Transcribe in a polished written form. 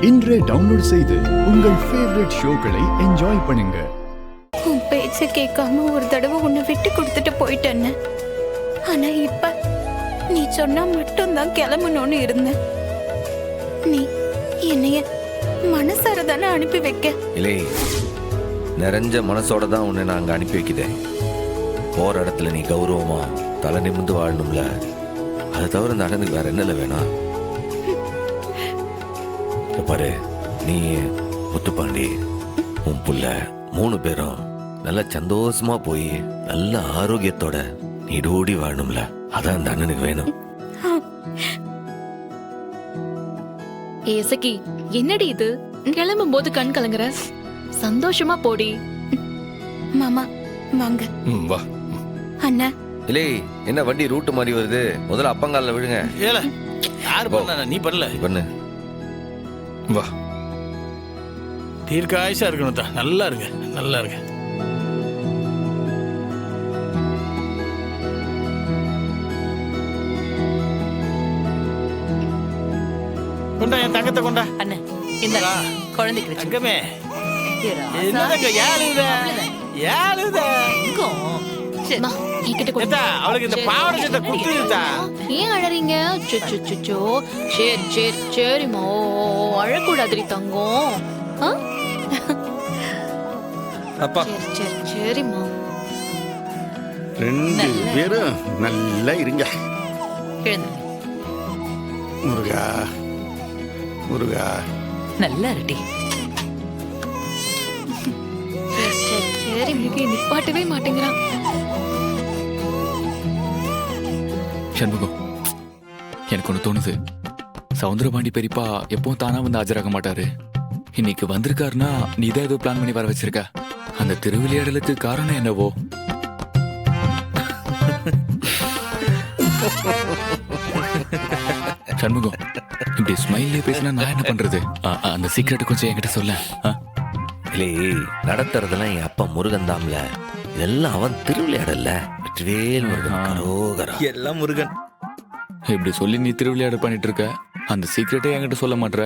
இன்றே டவுன்லோட் செய்து உங்கள் ஃபேவரட் ஷோக்களை என்ஜாய் பண்ணுங்க. உன் பேச்ச கேட்காம ஒரு தடவை உன்னை விட்டு கொடுத்துட்டு போயிட்டேன்னு. ஆனா இப்ப நீ சொன்னா மட்டும்தான் கிளம்பணும்னு இருந்த. நீ என்னைய மனசார தானே அனுப்பி வைக்க. இல்லை, நிறைஞ்ச மனசோட தான் உன்னை நான் அங்கே அனுப்பி வைக்கிறேன். போகிற இடத்துல நீ கௌரவமா தலை நிமிர்ந்து வாழணும்ல. அதை தவிர இந்த அண்ணனுக்கு வேற என்னல வேணாம். பாரு, நீ முத்துப்பாண்டி உன் புள்ள 3 பேரும் நல்லா சந்தோஷமா போய் நல்ல ஆரோக்கியத்தோட நீடோடி வாழணும்ல. அதான் இந்த அண்ணனுக்கு வேணும். ஏசக்கி, என்னடி இது? கிளம்பும் போது கண் கலங்குற. சந்தோஷமா போடி. மாமா வாங்க. வா. அண்ணா, இல்லை, என்ன வண்டி ரூட்டு மாதிரி வருது? முதல்ல அப்பங்கால விழுங்க. ஏல யாரு பண்ண? நீ பண்ணல. பண்ணு. வா. தீர்க்காயுசா இருக்கணும் தான். நல்லா இருங்க, நல்லா இருங்க. கொண்டா என் தங்கத்தை கொண்டா. அண்ணே, இந்த குழந்தைக்கு வச்சு. தங்கமே, என்னதங்க யாருத யாருத? அம்மா, என்கிட்ட கொடு. ஏத்தா, அவளுக்கு இந்த பாவாடை சட்டை குத்துதுதா. ஏன் அழறீங்க? சுச்சுச்சுச்சோ. சரி சரி சரிம்மா, அழக்கூடாதுடி தங்கம். ஆ? அப்பா, சரி சரி சரிம்மா. 2 பேரும் நல்லா இருங்க. எழுந்து முருகா முருகா. நல்லா இருட்டி. சரி சரி சரி, மிக நிப்பாட்டவே மாட்டேங்கிறான். சண்முகம், எனக்கு ஒன்று தோணுது. சவுந்தரபாண்டி பெரியப்பா எப்பவும் தானா வந்து ஆஜராக மாட்டாரு. இன்னைக்கு வந்திருக்காருன்னா நீதான் ஏதோ பிளான் பண்ணி வர வச்சிருக்க. அந்த திருவிளையாடலுக்கு காரணம் என்னவோ? சண்முகம், இப்படி ஸ்மைல்லே பேசினா நான் என்ன பண்றது? அந்த சீக்கிரட் கொஞ்சம் என்கிட்ட சொல்ல. இல்லை, நடத்துறதெல்லாம் என் அப்பா முருகன் தாம்ல. இதெல்லாம் அவன் திருவிளையாடல்ல. வெற்றிவேல் முருகன் கரோகரா. எல்லாம் முருகன். இப்படி சொல்லி நீ திருவிளையாடல் பண்ணிட்டு இருக்க. அந்த சீக்கிரட்டே என்கிட்ட சொல்ல மாட்ற.